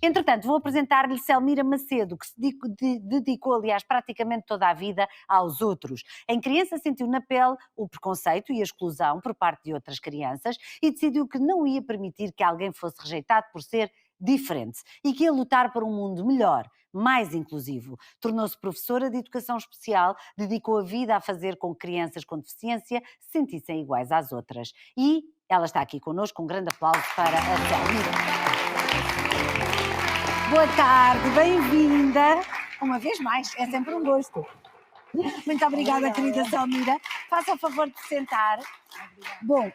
Entretanto, vou apresentar-lhe Selmira Macedo, que se dedicou, aliás, praticamente toda a vida aos outros. Em criança sentiu na pele o preconceito e a exclusão por parte de outras crianças e decidiu que não ia permitir que alguém fosse rejeitado por ser diferente e que ia lutar por um mundo melhor, mais inclusivo. Tornou-se professora de educação especial, dedicou a vida a fazer com que crianças com deficiência se sentissem iguais às outras. E ela está aqui connosco, um grande aplauso para a Selmira. Boa tarde, bem-vinda. Uma vez mais, é sempre um gosto. Muito obrigada, querida Selmira. Faça o favor de sentar. Bom,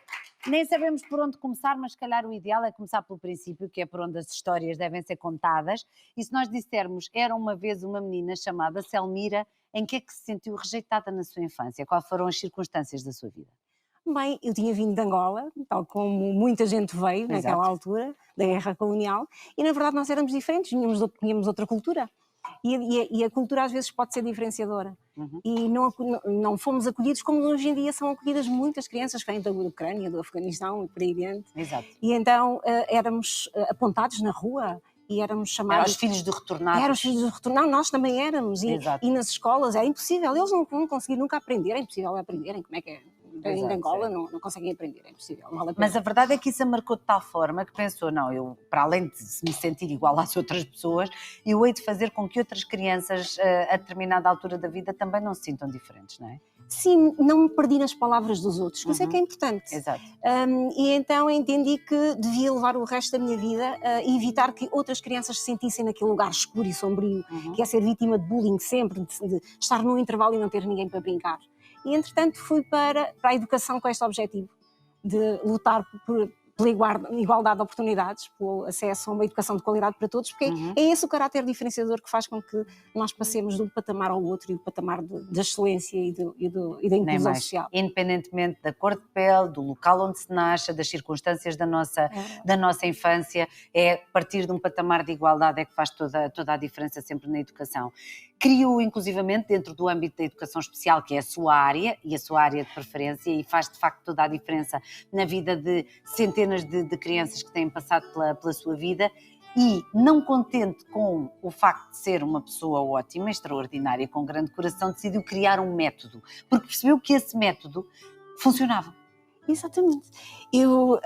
nem sabemos por onde começar, mas se calhar o ideal é começar pelo princípio, que é por onde as histórias devem ser contadas. E se nós dissermos, era uma vez uma menina chamada Selmira, em que é que se sentiu rejeitada na sua infância? Quais foram as circunstâncias da sua vida? Bem, eu tinha vindo de Angola, tal como muita gente veio naquela altura, da guerra colonial, e na verdade nós éramos diferentes, tínhamos outra cultura. E a cultura às vezes pode ser diferenciadora. E não fomos acolhidos como hoje em dia são acolhidas muitas crianças que vêm da Ucrânia, do Afeganistão e por aí dentro. Exato. E então éramos apontados na rua e éramos chamados... Eram os filhos do retornado. Eram os filhos do retornado, nós também éramos. E nas escolas é impossível, eles não conseguiram nunca aprender, é impossível aprenderem como é que é. Em Angola não conseguem aprender, é impossível. Mas a verdade é que isso a marcou de tal forma que pensou, não, eu, para além de me sentir igual às outras pessoas, eu hei de fazer com que outras crianças, a determinada altura da vida, também não se sintam diferentes, não é? Sim, não me perdi nas palavras dos outros, que isso é que é importante. Exato. E então entendi que devia levar o resto da minha vida a evitar que outras crianças se sentissem naquele lugar escuro e sombrio, que é ser vítima de bullying sempre, de estar num intervalo e não ter ninguém para brincar. E, entretanto, fui para a educação com este objetivo, de lutar pela igualdade de oportunidades, pelo acesso a uma educação de qualidade para todos, porque é esse o caráter diferenciador que faz com que nós passemos de um patamar ao outro e o patamar da excelência e da inclusão social. Independentemente da cor de pele, do local onde se nasce, das circunstâncias da nossa infância, é partir de um patamar de igualdade é que faz toda a diferença sempre na educação. Criou, inclusivamente, dentro do âmbito da educação especial, que é a sua área, e a sua área de preferência, e faz de facto toda a diferença na vida de centenas de crianças que têm passado pela sua vida, e não contente com o facto de ser uma pessoa ótima, extraordinária, com grande coração, decidiu criar um método, porque percebeu que esse método funcionava. Exatamente. Eu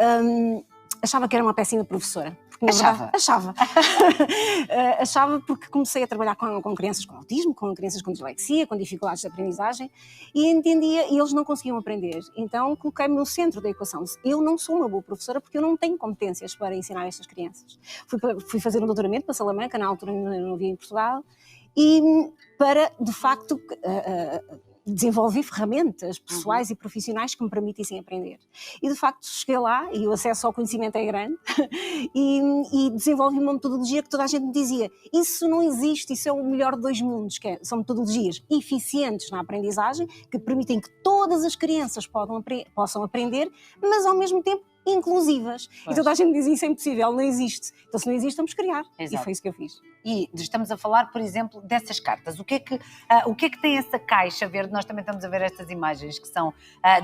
achava que era uma péssima professora. Achava. Achava porque comecei a trabalhar com crianças com autismo, com crianças com dislexia, com dificuldades de aprendizagem, e entendia, e eles não conseguiam aprender. Então coloquei-me no centro da equação. Eu não sou uma boa professora porque eu não tenho competências para ensinar estas crianças. Fui fazer um doutoramento para Salamanca, na altura ainda não havia em Portugal, e para, de facto, desenvolvi ferramentas pessoais e profissionais que me permitissem aprender. E de facto cheguei lá e o acesso ao conhecimento é grande e desenvolvi uma metodologia que toda a gente me dizia, isso não existe, isso é o melhor de dois mundos, são metodologias eficientes na aprendizagem que permitem que todas as crianças possam aprender, mas ao mesmo tempo inclusivas. Pois. E toda a gente diz isso é impossível, não existe. Então se não existe, vamos criar. Exato. E foi isso que eu fiz. E estamos a falar, por exemplo, dessas cartas. O que é que tem essa caixa verde? Nós também estamos a ver estas imagens que são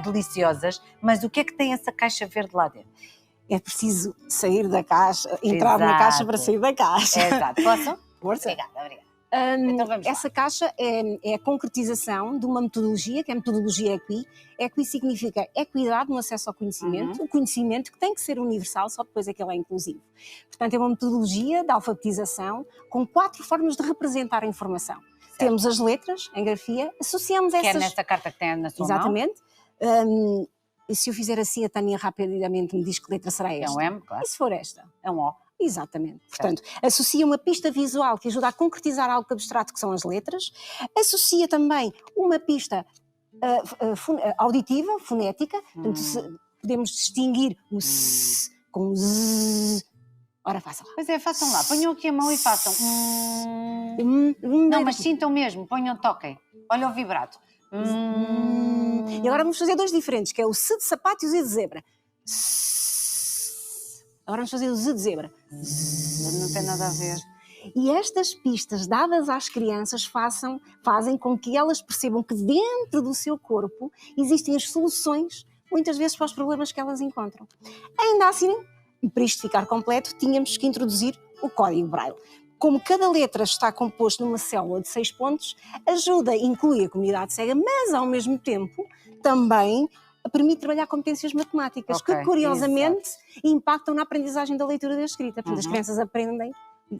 deliciosas, mas o que é que tem essa caixa verde lá dentro? É preciso sair da caixa, entrar na caixa para sair da caixa. Exato. Posso? Força. Obrigada. Então essa caixa é a concretização de uma metodologia, que é a metodologia EQUI. EQUI significa equidade no acesso ao conhecimento, o conhecimento que tem que ser universal, só depois é que ele é inclusivo. Portanto, é uma metodologia de alfabetização com 4 formas de representar a informação. Certo. Temos as letras, em grafia, associamos essas... Que é nesta carta que tem na sua mão? Exatamente. E se eu fizer assim, a Tânia rapidamente me diz que letra será esta. É um M, claro. E se for esta? É um O. Exatamente. Portanto, associa uma pista visual que ajuda a concretizar algo abstrato que são as letras, associa também uma pista auditiva, fonética, portanto, podemos distinguir o S com o Z. Ora, façam lá. Pois é, façam lá. Ponham aqui a mão e façam. Não, mas sintam mesmo, ponham, toquem. Olha o vibrato. E agora vamos fazer 2 diferentes, que é o S de sapato e o Z de zebra. Agora vamos fazer o Z de zebra. Não tem nada a ver. E estas pistas dadas às crianças fazem com que elas percebam que dentro do seu corpo existem as soluções, muitas vezes, para os problemas que elas encontram. Ainda assim, e para isto ficar completo, tínhamos que introduzir o código Braille. Como cada letra está composta numa célula de 6 pontos, ajuda a incluir a comunidade cega, mas ao mesmo tempo também permite trabalhar competências matemáticas, que curiosamente impactam na aprendizagem da leitura e da escrita. Portanto, as crianças aprendem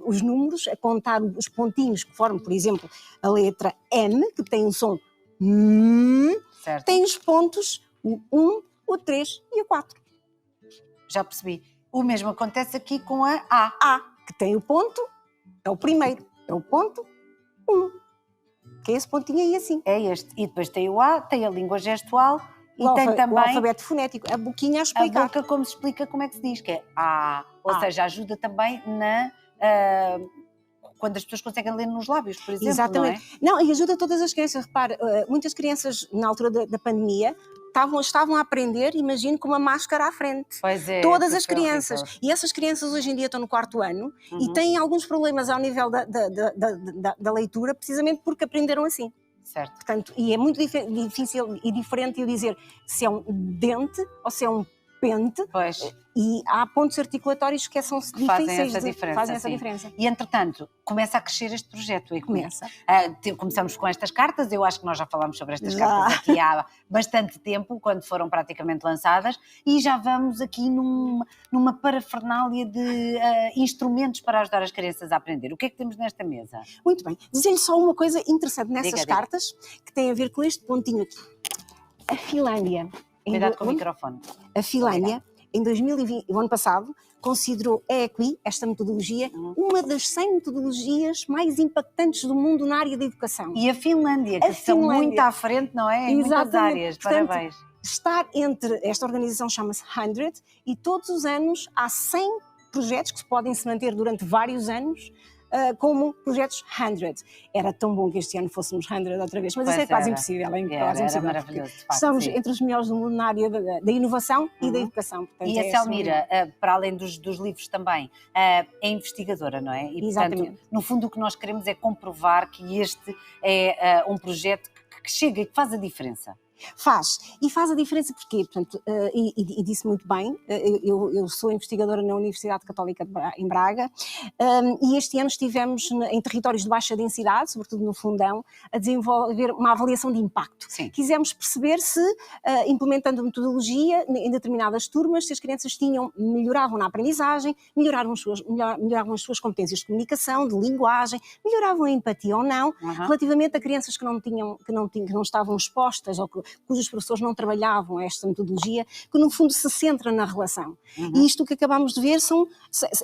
os números, a contar os pontinhos que formam, por exemplo, a letra M, que tem um som tem os pontos o 1, o 3 e o 4. Já percebi. O mesmo acontece aqui com a A. A, que tem o ponto, é o primeiro, é o ponto 1. Que é esse pontinho aí assim. É este. E depois tem o A, tem a língua gestual e tem também o alfabeto fonético, a boquinha a explicar. A boca como se explica como é que se diz, que é A. Ou seja, ajuda também na... quando as pessoas conseguem ler nos lábios, por exemplo. Exatamente. Não, e ajuda todas as crianças. Repare, muitas crianças na altura da pandemia estavam a aprender, imagino, com uma máscara à frente. Pois é. Todas as crianças. E essas crianças hoje em dia estão no 4º ano e têm alguns problemas ao nível da leitura, precisamente porque aprenderam assim. Certo. Portanto, e é muito difícil e diferente eu dizer se é um dente ou se é um pente. Pois. E há pontos articulatórios que são difíceis fazem essa diferença. E, entretanto, começa a crescer este projeto. E começa. Começamos com estas cartas. Eu acho que nós já falámos sobre estas cartas aqui há bastante tempo, quando foram praticamente lançadas, e já vamos aqui numa parafernália de instrumentos para ajudar as crianças a aprender. O que é que temos nesta mesa? Muito bem. Dizer-lhe só uma coisa interessante nessas cartas, que tem a ver com este pontinho aqui. A Finlândia... Cuidado com o microfone. A Finlândia, em 2020, o ano passado, considerou a EQI, esta metodologia, uma das 100 metodologias mais impactantes do mundo na área da educação. E a Finlândia, que está muito à frente, não é? Em muitas áreas. Portanto, parabéns. Estar entre, esta organização chama-se 100, e todos os anos há 100 projetos que podem se manter durante vários anos, como projetos 100. Era tão bom que este ano fôssemos 100 outra vez, mas isso é quase impossível. Era maravilhoso, de facto. Estamos entre os melhores do mundo na área da inovação e da educação. Portanto, e a Selmira, para além dos livros também, é investigadora, não é? E, exatamente. Portanto, no fundo o que nós queremos é comprovar que este é um projeto que chega e que faz a diferença. E faz a diferença porque, portanto, e disse muito bem, eu sou investigadora na Universidade Católica em Braga, e este ano estivemos em territórios de baixa densidade, sobretudo no Fundão, a desenvolver uma avaliação de impacto. Sim. Quisemos perceber se, implementando a metodologia em determinadas turmas, se as crianças melhoravam na aprendizagem, melhoravam as suas competências de comunicação, de linguagem, melhoravam a empatia ou não, relativamente a crianças que não estavam expostas ou cujos professores não trabalhavam esta metodologia, que no fundo se centra na relação. E isto que acabamos de ver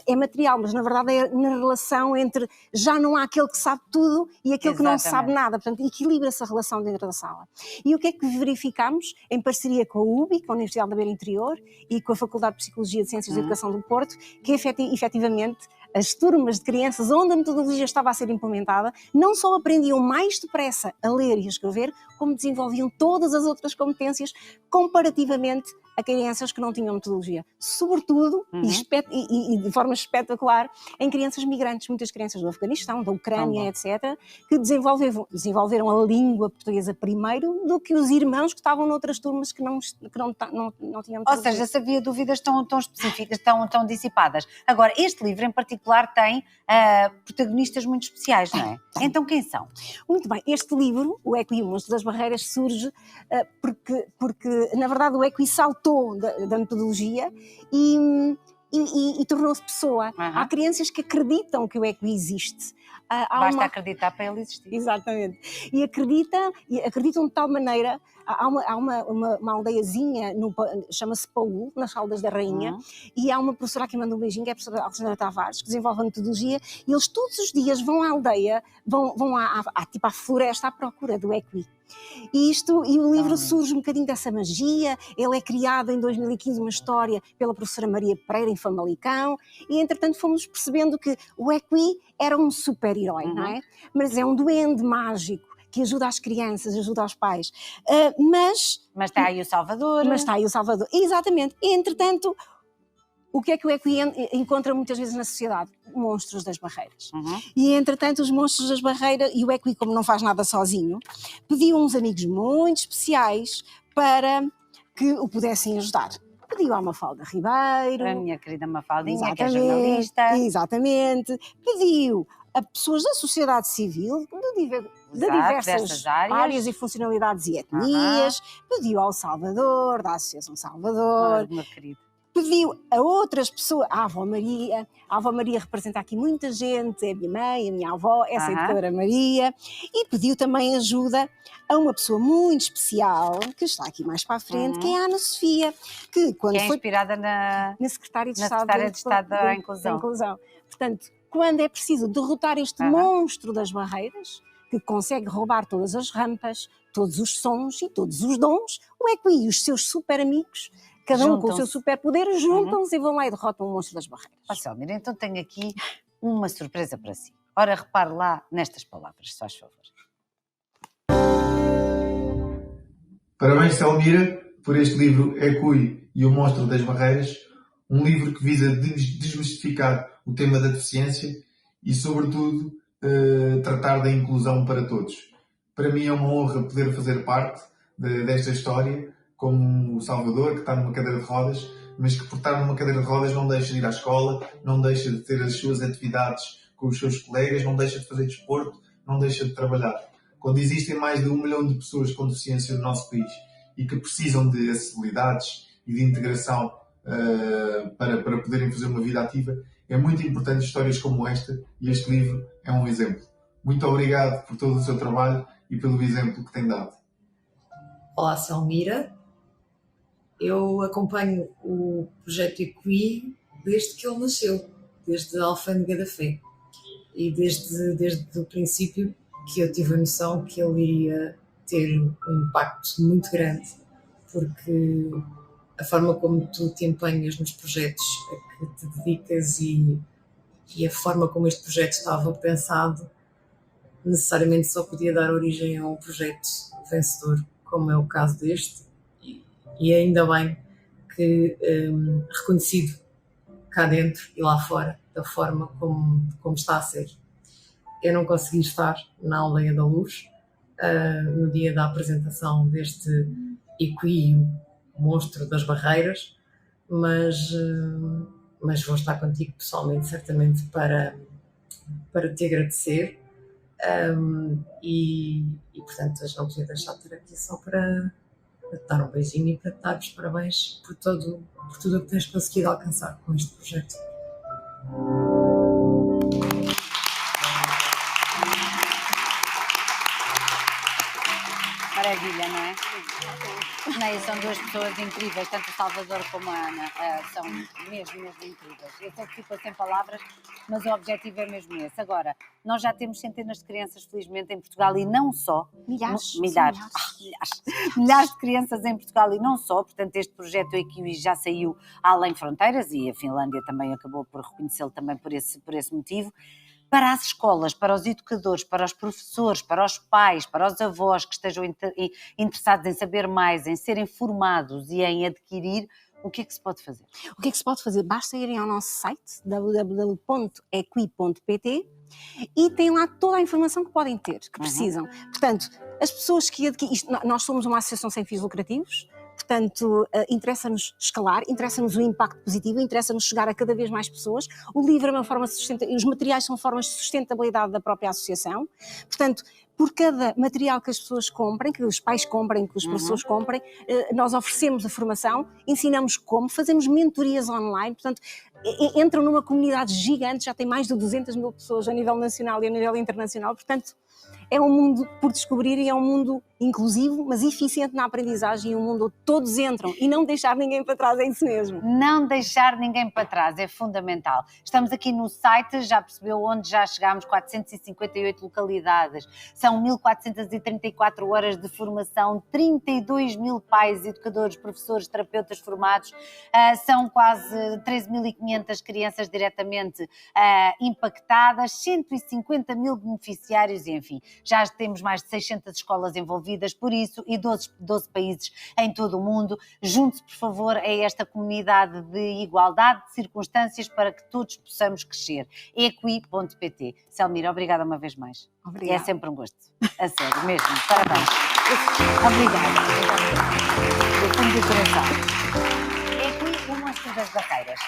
é material, mas na verdade é na relação entre já não há aquele que sabe tudo e aquele que não sabe nada, portanto equilibra-se a relação dentro da sala. E o que é que verificamos, em parceria com a UBI, com a Universidade da Beira Interior e com a Faculdade de Psicologia e Ciências da Educação do Porto, que efetivamente as turmas de crianças onde a metodologia estava a ser implementada não só aprendiam mais depressa a ler e a escrever, como desenvolviam todas as outras competências comparativamente a crianças que não tinham metodologia. Sobretudo, e de forma espetacular, em crianças migrantes, muitas crianças do Afeganistão, da Ucrânia, etc., que desenvolveram a língua portuguesa primeiro do que os irmãos que estavam noutras turmas que não tinham metodologia. Ou seja, se havia dúvidas tão específicas, tão dissipadas. Agora, este livro em particular tem protagonistas muito especiais, não é? Então quem são? Muito bem, este livro, o EQI, o Monstro das Barreiras, surge porque na verdade o EQI saltou da metodologia e tornou-se pessoa. Há crianças que acreditam que o EQI existe. Basta acreditar para ele existir. Exatamente. E acreditam de tal maneira. Há uma aldeiazinha, chama-se Paul, nas Caldas da Rainha, e há uma professora que mandou um beijinho, que é a professora Alexandra Tavares, que desenvolve a metodologia, e eles todos os dias vão à aldeia, vão à floresta à procura do EQI. E o livro surge um bocadinho dessa magia. Ele é criado em 2015, uma história pela professora Maria Pereira em Famalicão, e entretanto fomos percebendo que o EQI era um super-herói, não é? Mas é um duende mágico que ajuda as crianças, ajuda os pais. Mas está aí o Salvador. Exatamente. E, entretanto, o que é que o EQI encontra muitas vezes na sociedade? Monstros das barreiras. E, entretanto, os monstros das barreiras, e o EQI, como não faz nada sozinho, pediu uns amigos muito especiais para que o pudessem ajudar. pediu à Mafalda Ribeiro. A minha querida Mafaldinha, que é jornalista. Exatamente. Pediu a pessoas da sociedade civil, de diversas áreas e funcionalidades e etnias. Pediu ao Salvador, da Associação Salvador. Meu querido. Pediu a outras pessoas, a Avó Maria. A Avó Maria representa aqui muita gente, é a minha mãe, a minha avó, essa Educadora Maria. E pediu também ajuda a uma pessoa muito especial, que está aqui mais para a frente, que é a Ana Sofia, que quando é inspirada na Secretária de Estado da Inclusão. Portanto, quando é preciso derrotar este monstro das barreiras, que consegue roubar todas as rampas, todos os sons e todos os dons, o EQI e os seus super amigos, cada um com o seu superpoder, juntam-se e vão lá e derrotam o monstro das barreiras. Selmira, então tenho aqui uma surpresa para si. Ora, repare lá nestas palavras, se faz favor. Parabéns, Selmira, por este livro EQI e o Monstro das Barreiras, um livro que visa desmistificar o tema da deficiência e, sobretudo, tratar da inclusão para todos. Para mim é uma honra poder fazer parte desta história, como o Salvador, que está numa cadeira de rodas, mas que por estar numa cadeira de rodas não deixa de ir à escola, não deixa de ter as suas atividades com os seus colegas, não deixa de fazer desporto, não deixa de trabalhar. Quando existem mais de 1 milhão de pessoas com deficiência no nosso país e que precisam de acessibilidades e de integração para poderem fazer uma vida ativa, é muito importante histórias como esta, e este livro é um exemplo. Muito obrigado por todo o seu trabalho e pelo exemplo que tem dado. Olá, Selmira. Eu acompanho o projeto EQI desde que ele nasceu, desde a Alfândega da Fé. E desde o princípio que eu tive a noção que ele iria ter um impacto muito grande, porque a forma como tu te empenhas nos projetos a que te dedicas e a forma como este projeto estava pensado necessariamente só podia dar origem a um projeto vencedor, como é o caso deste, e ainda bem que reconhecido cá dentro e lá fora da forma como está a ser. Eu não consegui estar na Aldeia da Luz no dia da apresentação deste EQI, o Monstro das Barreiras, mas vou estar contigo pessoalmente, certamente, para te agradecer. Portanto, não podia deixar de ter aqui só para te dar um beijinho e para te dar os parabéns por tudo o que tens conseguido alcançar com este projeto. Maravilha, não é? Não, são duas pessoas incríveis, tanto o Salvador como a Ana, são mesmo incríveis. Eu sei que ficou sem palavras, mas o objetivo é mesmo esse. Agora, nós já temos centenas de crianças, felizmente, em Portugal, e não só. Milhares de crianças em Portugal e não só. Portanto, este projeto EQI já saiu além fronteiras, e a Finlândia também acabou por reconhecê-lo também por esse motivo. Para as escolas, para os educadores, para os professores, para os pais, para os avós que estejam interessados em saber mais, em serem formados e em adquirir, o que é que se pode fazer? O que é que se pode fazer? Basta irem ao nosso site www.equi.pt e tem lá toda a informação que podem ter, que precisam. Portanto, as pessoas que adquirem... Nós somos uma associação sem fins lucrativos. Portanto, interessa-nos escalar, interessa-nos o impacto positivo, interessa-nos chegar a cada vez mais pessoas. O livro é uma forma de os materiais são formas de sustentabilidade da própria associação. Portanto, por cada material que as pessoas comprem, que os pais comprem, que os professores comprem, nós oferecemos a formação, ensinamos como, fazemos mentorias online. Portanto, entram numa comunidade gigante, já tem mais de 200 mil pessoas a nível nacional e a nível internacional. Portanto, é um mundo por descobrir e é um mundo inclusivo, mas eficiente na aprendizagem, e um mundo onde todos entram, e não deixar ninguém para trás, é isso mesmo. Não deixar ninguém para trás, é fundamental. Estamos aqui no site, já percebeu onde já chegámos, 458 localidades, são 1434 horas de formação, 32 mil pais, educadores, professores, terapeutas formados, são quase 13.500 crianças diretamente impactadas, 150 mil beneficiários, e enfim, já temos mais de 600 escolas envolvidas por isso e 12 países em todo o mundo. Junte-se, por favor, a esta comunidade de igualdade de circunstâncias para que todos possamos crescer. equi.pt. Selmira, obrigada uma vez mais. Obrigada. É sempre um gosto. A sério, mesmo. Parabéns. Obrigada. Do fundo do coração. EQI Mestre das Barreiras.